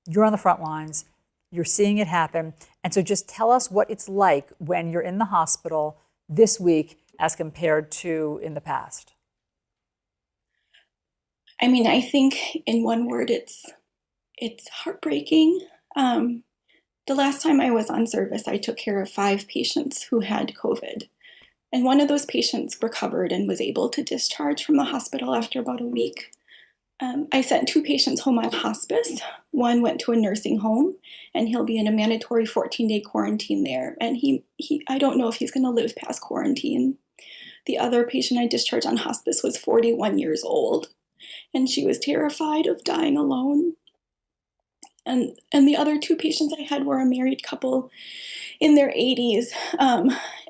you're on the front lines, you're seeing it happen. And so just tell us what it's like when you're in the hospital this week as compared to in the past. I mean, I think in one word, it's heartbreaking. The last time I was on service, I took care of 5 patients who had COVID. And one of those patients recovered and was able to discharge from the hospital after about a week. I sent 2 patients home on hospice. One went to a nursing home, and he'll be in a mandatory 14-day quarantine there. And I don't know if he's going to live past quarantine. The other patient I discharged on hospice was 41 years old, and she was terrified of dying alone. And the other 2 patients I had were a married couple in their 80s.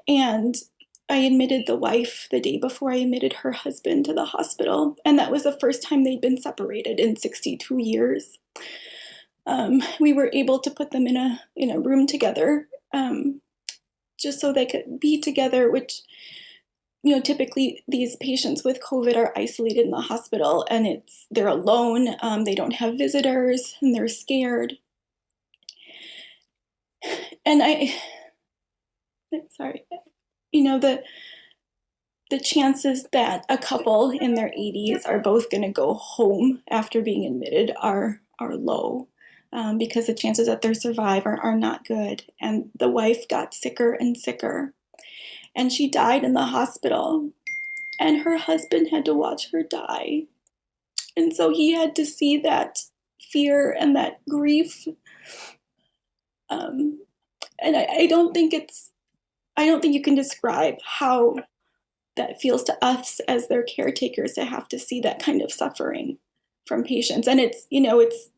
And I admitted the wife the day before I admitted her husband to the hospital. And that was the first time they'd been separated in 62 years. We were able to put them in a room together, just so they could be together, which, typically these patients with COVID are isolated in the hospital, and they're alone. They don't have visitors, and they're scared. And the chances that a couple in their 80s are both going to go home after being admitted are low, because the chances that they'll survive are not good. And the wife got sicker and sicker, and she died in the hospital, and her husband had to watch her die. And so he had to see that fear and that grief. And I don't think you can describe how that feels to us as their caretakers to have to see that kind of suffering from patients. And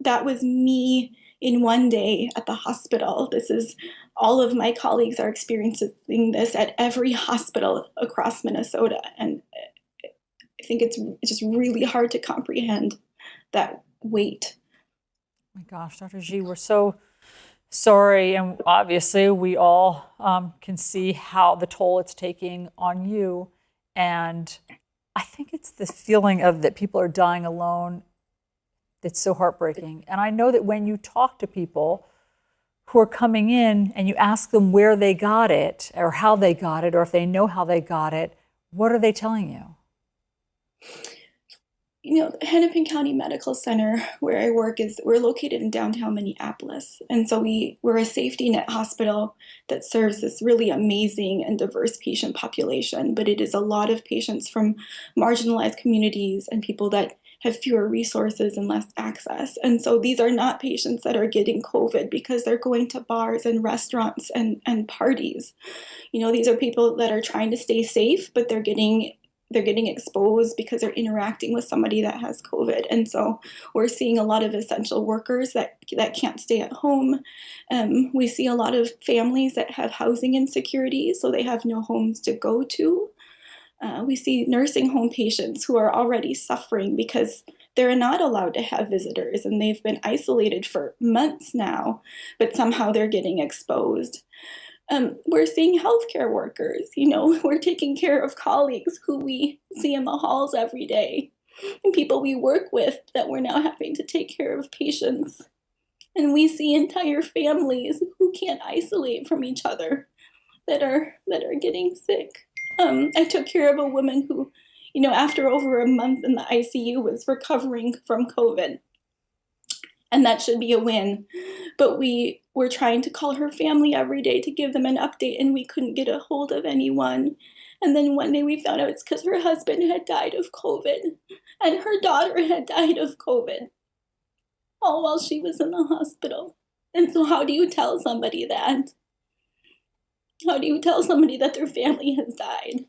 that was me in one day at the hospital. This is all of my colleagues are experiencing this at every hospital across Minnesota. And I think it's just really hard to comprehend that weight. Oh my gosh, Dr. G, we're so sorry. And obviously we all can see how the toll it's taking on you. And I think it's the feeling of that people are dying alone that's so heartbreaking. And I know that when you talk to people who are coming in and you ask them where they got it or how they got it, or if they know how they got it, what are they telling you? The Hennepin County Medical Center, where I work, we're located in downtown Minneapolis. And so we're a safety net hospital that serves this really amazing and diverse patient population. But it is a lot of patients from marginalized communities and people that have fewer resources and less access. And so these are not patients that are getting COVID because they're going to bars and restaurants and parties. These are people that are trying to stay safe, but they're getting exposed because they're interacting with somebody that has COVID. And so we're seeing a lot of essential workers that can't stay at home. We see a lot of families that have housing insecurity, so they have no homes to go to. We see nursing home patients who are already suffering because they're not allowed to have visitors, and they've been isolated for months now, but somehow they're getting exposed. We're seeing healthcare workers, we're taking care of colleagues who we see in the halls every day, and people we work with that we're now having to take care of patients. And we see entire families who can't isolate from each other that are getting sick. I took care of a woman who, after over a month in the ICU was recovering from COVID. And that should be a win. But we were trying to call her family every day to give them an update, and we couldn't get a hold of anyone. And then one day we found out it's because her husband had died of COVID, and her daughter had died of COVID, all while she was in the hospital. And so how do you tell somebody that? How do you tell somebody that their family has died?